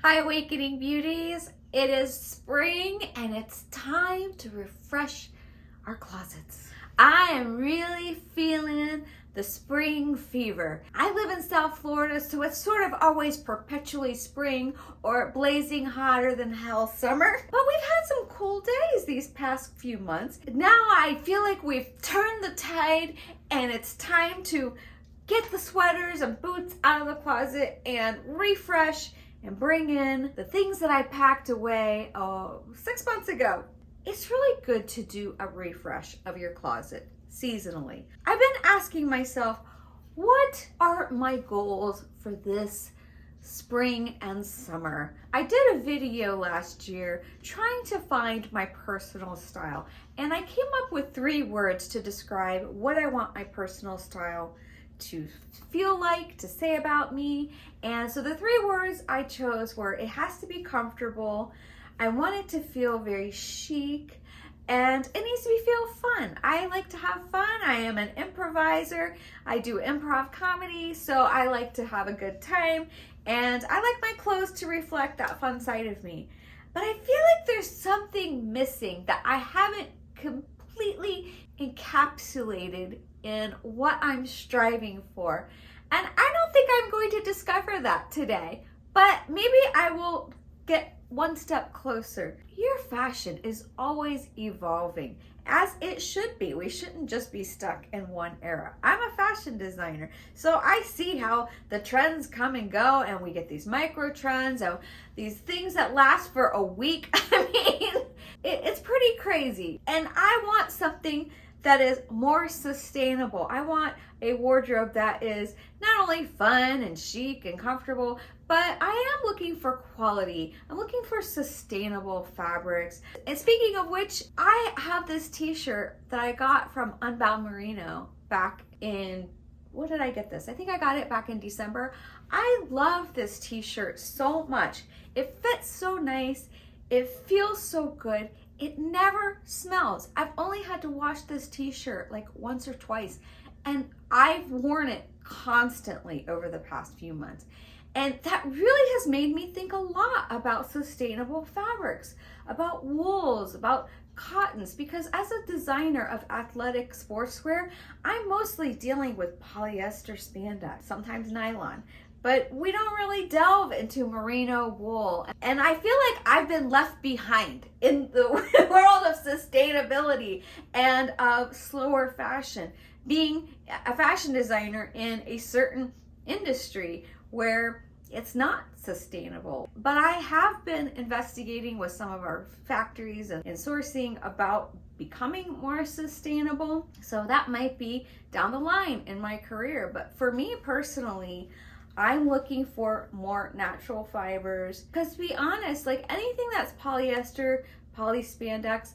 Hi, Awakening Beauties. It is spring and it's time to refresh our closets. I am really feeling the spring fever. I live in South Florida, so it's sort of always perpetually spring or blazing hotter than hell summer. But we've had some cool days these past few months. Now I feel like we've turned the tide and it's time to get the sweaters and boots out of the closet and refresh and bring in the things that I packed away 6 months ago. It's really good to do a refresh of your closet seasonally. I've been asking myself, what are my goals for this spring and summer? I did a video last year trying to find my personal style, and I came up with 3 words to describe what I want my personal style to feel like, to say about me. And so the 3 words I chose were, it has to be comfortable, I want it to feel very chic, and it needs to feel fun. I like to have fun. I am an improviser. I do improv comedy, so I like to have a good time, and I like my clothes to reflect that fun side of me. But I feel like there's something missing that I haven't completely encapsulated in what I'm striving for. And I don't think I'm going to discover that today, but maybe I will get one step closer. Your fashion is always evolving, as it should be. We shouldn't just be stuck in one era. I'm a fashion designer, so I see how the trends come and go, and we get these micro trends, these things that last for a week. I mean, it's pretty crazy. And I want something that is more sustainable. I want a wardrobe that is not only fun and chic and comfortable, but I am looking for quality. I'm looking for sustainable fabrics. And speaking of which, I have this t-shirt that I got from Unbound Merino back in, when did I get this? I think I got it back in December. I love this t-shirt so much. It fits so nice. It feels so good. It never smells. I've only had to wash this t-shirt like once or twice, and I've worn it constantly over the past few months. And that really has made me think a lot about sustainable fabrics, about wools, about cottons, because as a designer of athletic sportswear, I'm mostly dealing with polyester spandex, sometimes nylon. But we don't really delve into merino wool. And I feel like I've been left behind in the world of sustainability and of slower fashion, being a fashion designer in a certain industry where it's not sustainable. But I have been investigating with some of our factories and sourcing about becoming more sustainable. So that might be down the line in my career. But for me personally, I'm looking for more natural fibers, because to be honest, like anything that's polyester, polyspandex,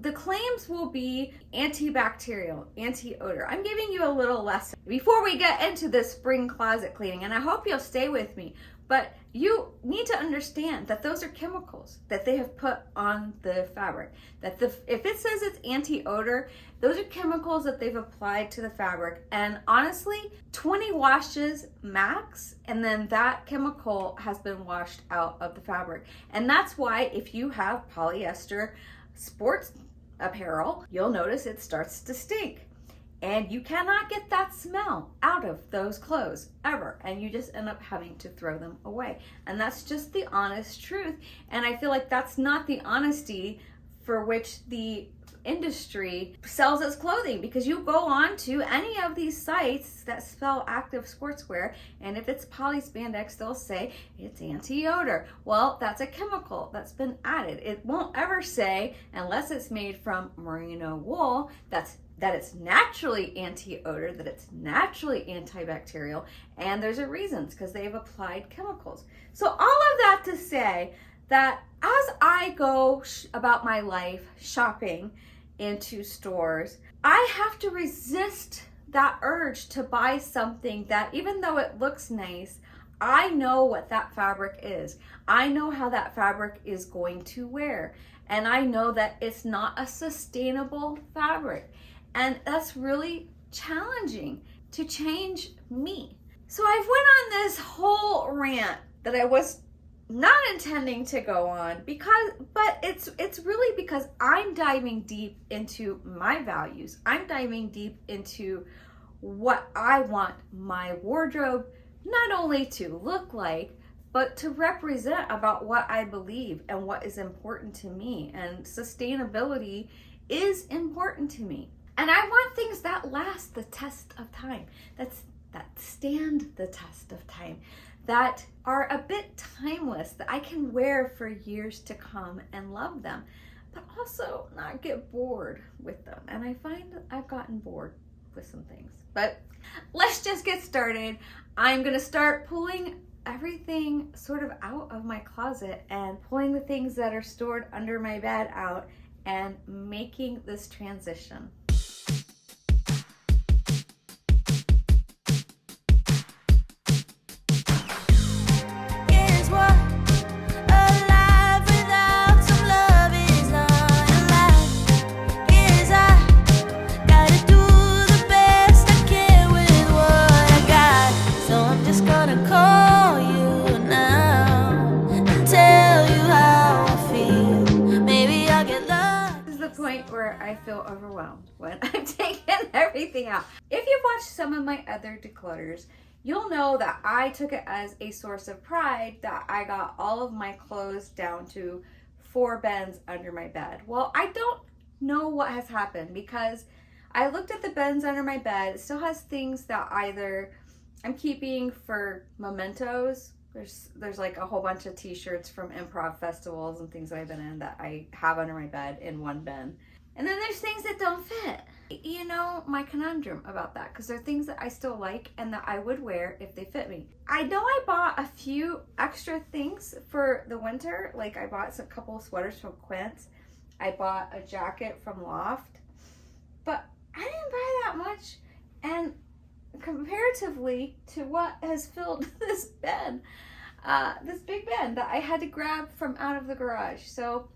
the claims will be antibacterial, anti-odor. I'm giving you a little lesson before we get into this spring closet cleaning, and I hope you'll stay with me. But you need to understand that those are chemicals that they have put on the fabric. That if it says it's anti-odor, those are chemicals that they've applied to the fabric. And honestly, 20 washes max, and then that chemical has been washed out of the fabric. And that's why if you have polyester sports apparel, you'll notice it starts to stink. And you cannot get that smell out of those clothes ever. And you just end up having to throw them away. And that's just the honest truth. And I feel like that's not the honesty for which the industry sells its clothing, because you go on to any of these sites that sell active sportswear, and if it's polyspandex, they'll say it's anti-odor. Well, that's a chemical that's been added. It won't ever say, unless it's made from merino wool, that it's naturally anti-odor, that it's naturally antibacterial, and there's a reason, because they've applied chemicals. So all of that to say that as I go about my life shopping into stores, I have to resist that urge to buy something that, even though it looks nice, I know what that fabric is. I know how that fabric is going to wear, and I know that it's not a sustainable fabric. And that's really challenging to change me. So I've went on this whole rant that I was not intending to go on but it's really because I'm diving deep into my values. I'm diving deep into what I want my wardrobe not only to look like, but to represent about what I believe and what is important to me. And sustainability is important to me. And I want things that last the test of time, that stand the test of time, that are a bit timeless, that I can wear for years to come and love them, but also not get bored with them. And I find that I've gotten bored with some things. But let's just get started. I'm gonna start pulling everything sort of out of my closet and pulling the things that are stored under my bed out and making this transition. Where I feel overwhelmed when I'm taking everything out. If you've watched some of my other declutters, you'll know that I took it as a source of pride that I got all of my clothes down to 4 bins under my bed. Well, I don't know what has happened because I looked at the bins under my bed. It still has things that either I'm keeping for mementos. There's like a whole bunch of t-shirts from improv festivals and things that I've been in that I have under my bed in one bin. And then there's things that don't fit. You know my conundrum about that, because they're things that I still like and that I would wear if they fit me. I know I bought a few extra things for the winter. Like I bought a couple of sweaters from Quince. I bought a jacket from Loft. But I didn't buy that much. And comparatively to what has filled this bin, this big bin that I had to grab from out of the garage. So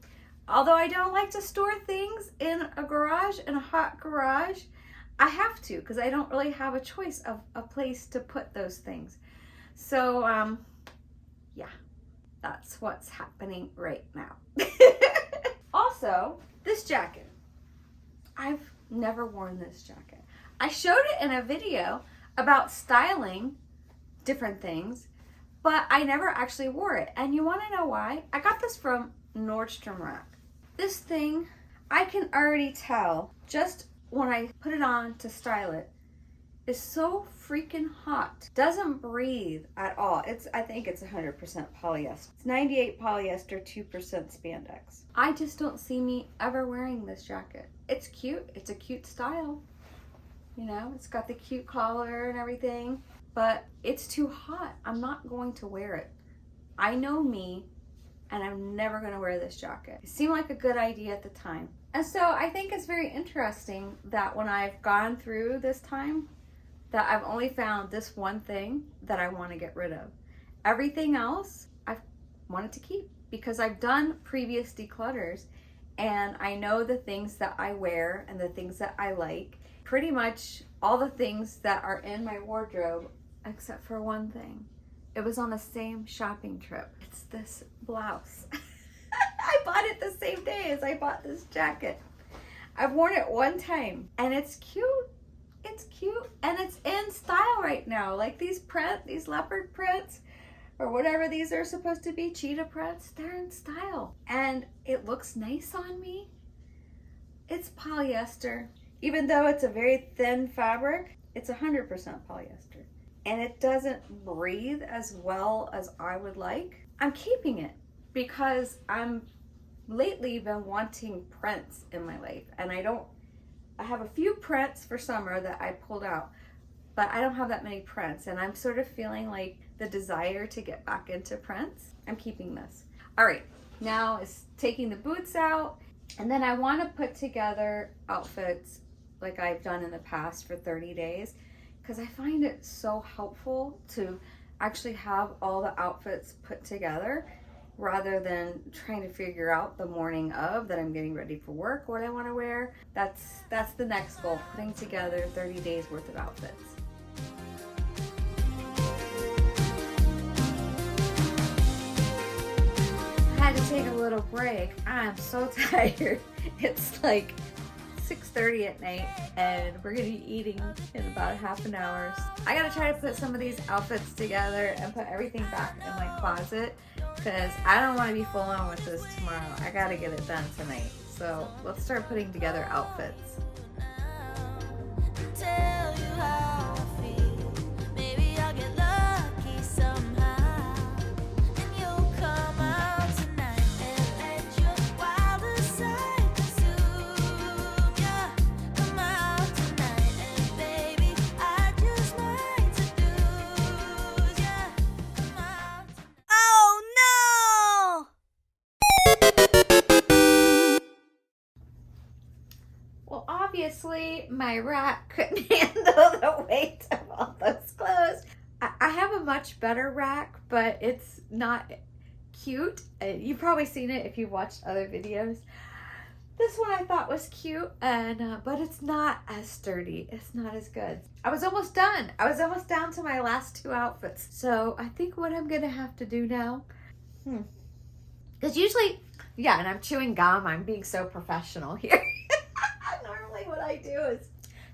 although I don't like to store things in a garage, in a hot garage, I have to because I don't really have a choice of a place to put those things. So, yeah, that's what's happening right now. Also, this jacket. I've never worn this jacket. I showed it in a video about styling different things, but I never actually wore it. And you want to know why? I got this from Nordstrom Rack. This thing, I can already tell just when I put it on to style it, is so freaking hot. Doesn't breathe at all. I think it's 100% polyester. It's 98 polyester, 2% spandex. I just don't see me ever wearing this jacket. It's cute. It's a cute style. You know, it's got the cute collar and everything, but it's too hot. I'm not going to wear it. I know me. And I'm never gonna wear this jacket. It seemed like a good idea at the time. And so I think it's very interesting that when I've gone through this time, that I've only found this one thing that I wanna get rid of. Everything else I've wanted to keep because I've done previous declutters and I know the things that I wear and the things that I like. Pretty much all the things that are in my wardrobe, except for one thing. It was on the same shopping trip. It's this blouse. I bought it the same day as I bought this jacket. I've worn it one time and it's cute. It's cute and it's in style right now. Like these leopard prints or whatever these are supposed to be, cheetah prints, they're in style. And it looks nice on me. It's polyester. Even though it's a very thin fabric, it's 100% polyester. And it doesn't breathe as well as I would like. I'm keeping it because I'm lately been wanting prints in my life. And I have a few prints for summer that I pulled out, but I don't have that many prints. And I'm sort of feeling like the desire to get back into prints. I'm keeping this. All right, now is taking the boots out. And then I want to put together outfits like I've done in the past for 30 days. Because I find it so helpful to actually have all the outfits put together rather than trying to figure out the morning of that I'm getting ready for work what I want to wear. That's the next goal, putting together 30 days worth of outfits. had to take a little break. I'm so tired. It's like 6:30 at night and we're gonna be eating in about half an hour. I gotta try to put some of these outfits together and put everything back in my closet because I don't want to be full on with this tomorrow. I gotta get it done tonight. So let's start putting together outfits. Tell you how I feel. Maybe I'll get lucky somehow, and you'll come out tonight and let your wildest side consume ya. Come out tonight and baby, I just might seduce ya. Come out tonight. Oh no! Well, obviously my rack couldn't handle the weight of all those clothes. I have a much better rack, but it's not cute. You've probably seen it if you've watched other videos. This one I thought was cute, and but it's not as sturdy. It's not as good. I was almost done. I was almost down to my last 2 outfits. So I think what I'm gonna have to do now, because usually, yeah, and I'm chewing gum. I'm being so professional here. Normally what I do is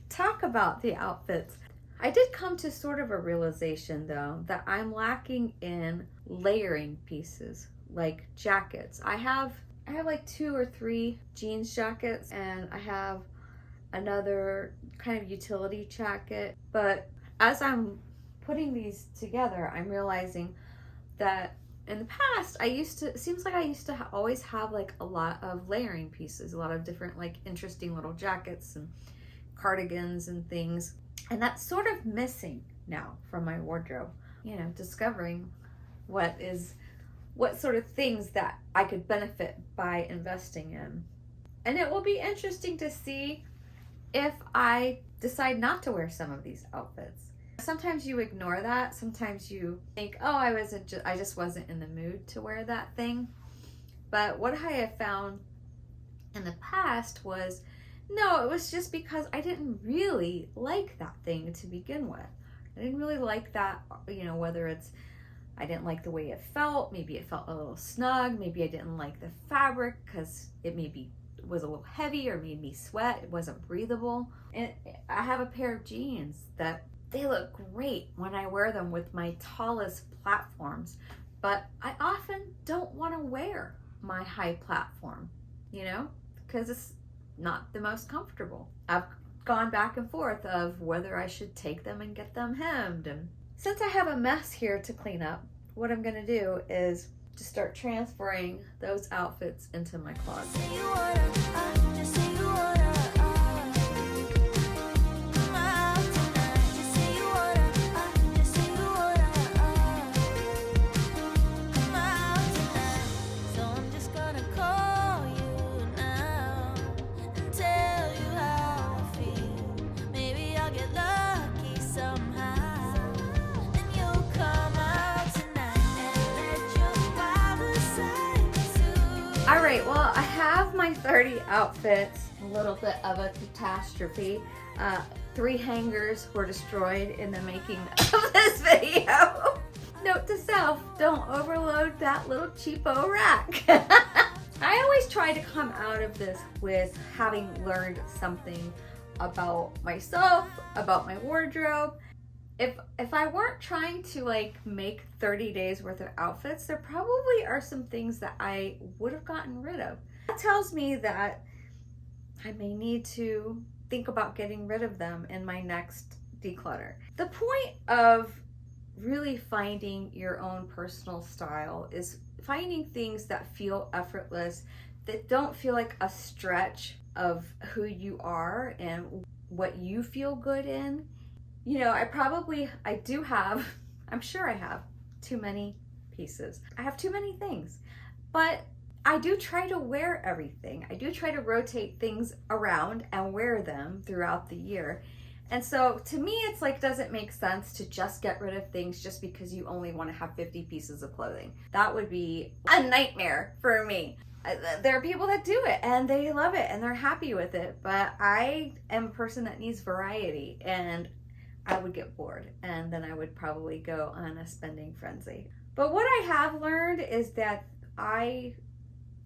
talk about the outfits. I did come to sort of a realization though that I'm lacking in layering pieces like jackets. I have like 2 or 3 jeans jackets and I have another kind of utility jacket. But as I'm putting these together, I'm realizing that in the past, it seems like I used to always have like a lot of layering pieces, a lot of different like interesting little jackets and cardigans and things. And that's sort of missing now from my wardrobe. You know, discovering what sort of things that I could benefit by investing in. And it will be interesting to see if I decide not to wear some of these outfits. Sometimes you ignore that. Sometimes you think, oh, I just wasn't in the mood to wear that thing. But what I have found in the past was, no, it was just because I didn't really like that thing to begin with. I didn't really like that, you know, whether it's, I didn't like the way it felt. Maybe it felt a little snug. Maybe I didn't like the fabric because it maybe was a little heavy or made me sweat. It wasn't breathable. And I have a pair of jeans that they look great when I wear them with my tallest platforms, but I often don't want to wear my high platform, you know, because it's not the most comfortable. I've gone back and forth of whether I should take them and get them hemmed. And since I have a mess here to clean up, what I'm going to do is just start transferring those outfits into my closet. All right, well, I have my 30 outfits, a little bit of a catastrophe. 3 hangers were destroyed in the making of this video. Note to self, don't overload that little cheapo rack. I always try to come out of this with having learned something about myself, about my wardrobe. If I weren't trying to like make 30 days worth of outfits, there probably are some things that I would have gotten rid of. That tells me that I may need to think about getting rid of them in my next declutter. The point of really finding your own personal style is finding things that feel effortless, that don't feel like a stretch of who you are and what you feel good in. You know, I'm sure I have too many pieces. I have too many things, but I do try to wear everything. I do try to rotate things around and wear them throughout the year. And so to me, it's like, doesn't make sense to just get rid of things just because you only want to have 50 pieces of clothing. That would be a nightmare for me. There are people that do it and they love it and they're happy with it, but I am a person that needs variety, and I would get bored and then I would probably go on a spending frenzy. But what I have learned is that I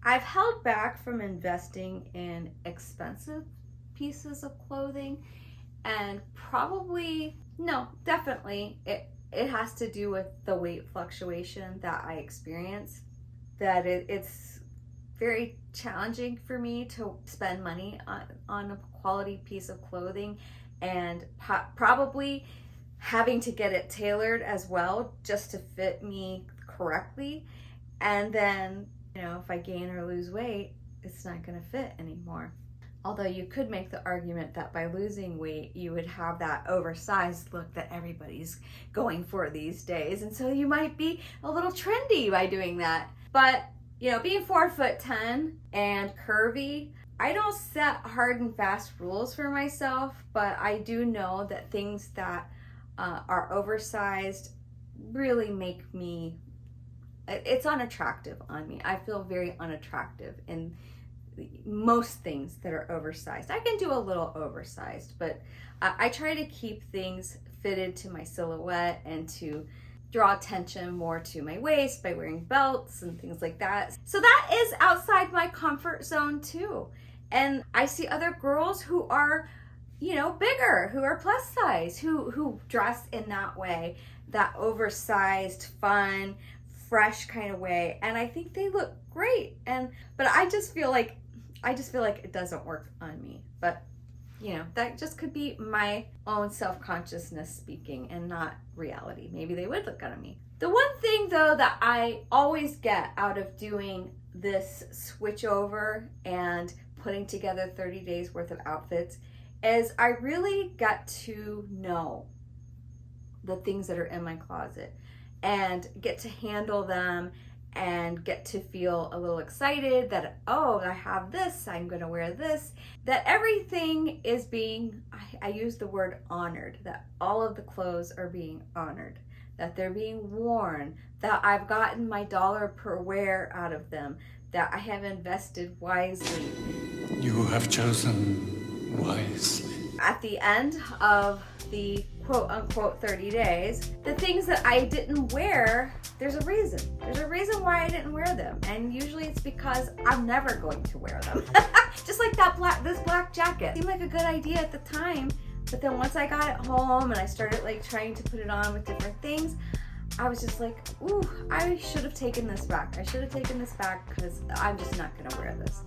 I've held back from investing in expensive pieces of clothing, and probably, no, definitely it has to do with the weight fluctuation that I experience, that it's very challenging for me to spend money on a quality piece of clothing, and probably having to get it tailored as well just to fit me correctly. And then, you know, if I gain or lose weight, it's not going to fit anymore. Although you could make the argument that by losing weight, you would have that oversized look that everybody's going for these days. And so you might be a little trendy by doing that. But, you know, being 4'10" and curvy, I don't set hard and fast rules for myself, but I do know that things that are oversized really make me, it's unattractive on me. I feel very unattractive in most things that are oversized. I can do a little oversized, but I try to keep things fitted to my silhouette and to draw attention more to my waist by wearing belts and things like that. So that is outside my comfort zone too. And I see other girls who are, you know, bigger, who are plus size, who dress in that way, that oversized, fun, fresh kind of way, and I think they look great. But I just feel like it doesn't work on me. But you know, that just could be my own self-consciousness speaking and not reality. Maybe they would look good on me. The one thing though that I always get out of doing this switch over and putting together 30 days worth of outfits is I really got to know the things that are in my closet and get to handle them and get to feel a little excited that, oh, I have this, I'm gonna wear this, that everything is being, I use the word honored, that all of the clothes are being honored, that they're being worn, that I've gotten my $1 per wear out of them, that I have invested wisely. You have chosen wisely. At the end of the quote unquote 30 days, the things that I didn't wear, there's a reason. There's a reason why I didn't wear them. And usually it's because I'm never going to wear them. Just like this black jacket. Seemed like a good idea at the time, but then once I got it home and I started like trying to put it on with different things, I was just like, ooh, I should have taken this back. I should have taken this back because I'm just not gonna wear this.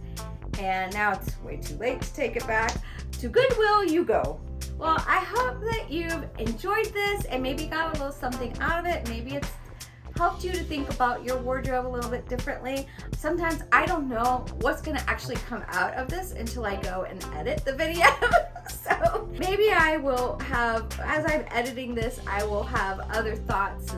And now it's way too late to take it back. To Goodwill you go. Well, I hope that you've enjoyed this and maybe got a little something out of it. Maybe it's helped you to think about your wardrobe a little bit differently. Sometimes I don't know what's gonna actually come out of this until I go and edit the video. So maybe I will have, as I'm editing this, I will have other thoughts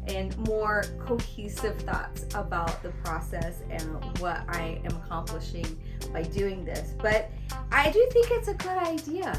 and more cohesive thoughts about the process and what I am accomplishing by doing this. But I do think it's a good idea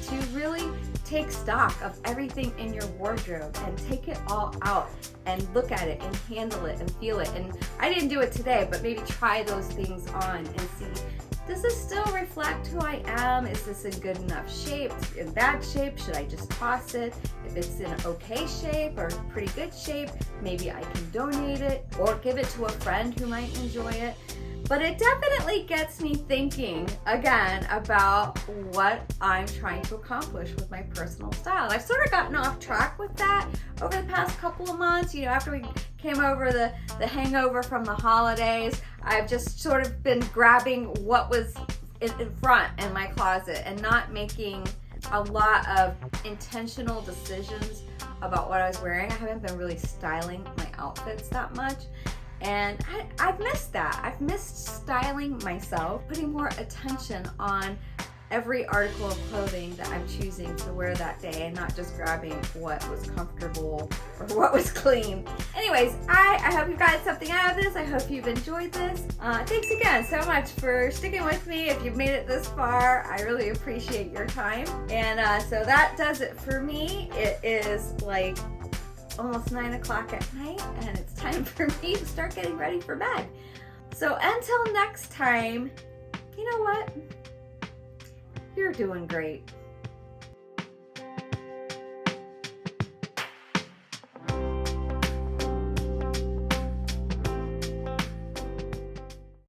to really take stock of everything in your wardrobe and take it all out and look at it and handle it and feel it. And I didn't do it today, but maybe try those things on and see, does this still reflect who I am? Is this in good enough shape? In bad shape? Should I just toss it? If it's in okay shape or pretty good shape, maybe I can donate it or give it to a friend who might enjoy it. But it definitely gets me thinking again about what I'm trying to accomplish with my personal style. I've sort of gotten off track with that over the past couple of months. You know, after we came over the hangover from the holidays, I've just sort of been grabbing what was in front in my closet and not making a lot of intentional decisions about what I was wearing. I haven't been really styling my outfits that much. And I've missed that. I've missed styling myself, putting more attention on every article of clothing that I'm choosing to wear that day and not just grabbing what was comfortable or what was clean. Anyways, I hope you got something out of this. I hope you've enjoyed this. Thanks again so much for sticking with me. If you've made it this far, I really appreciate your time. And so that does it for me. It is like almost 9 o'clock at night and it's time for me to start getting ready for bed. So until next time, you know what? You're doing great.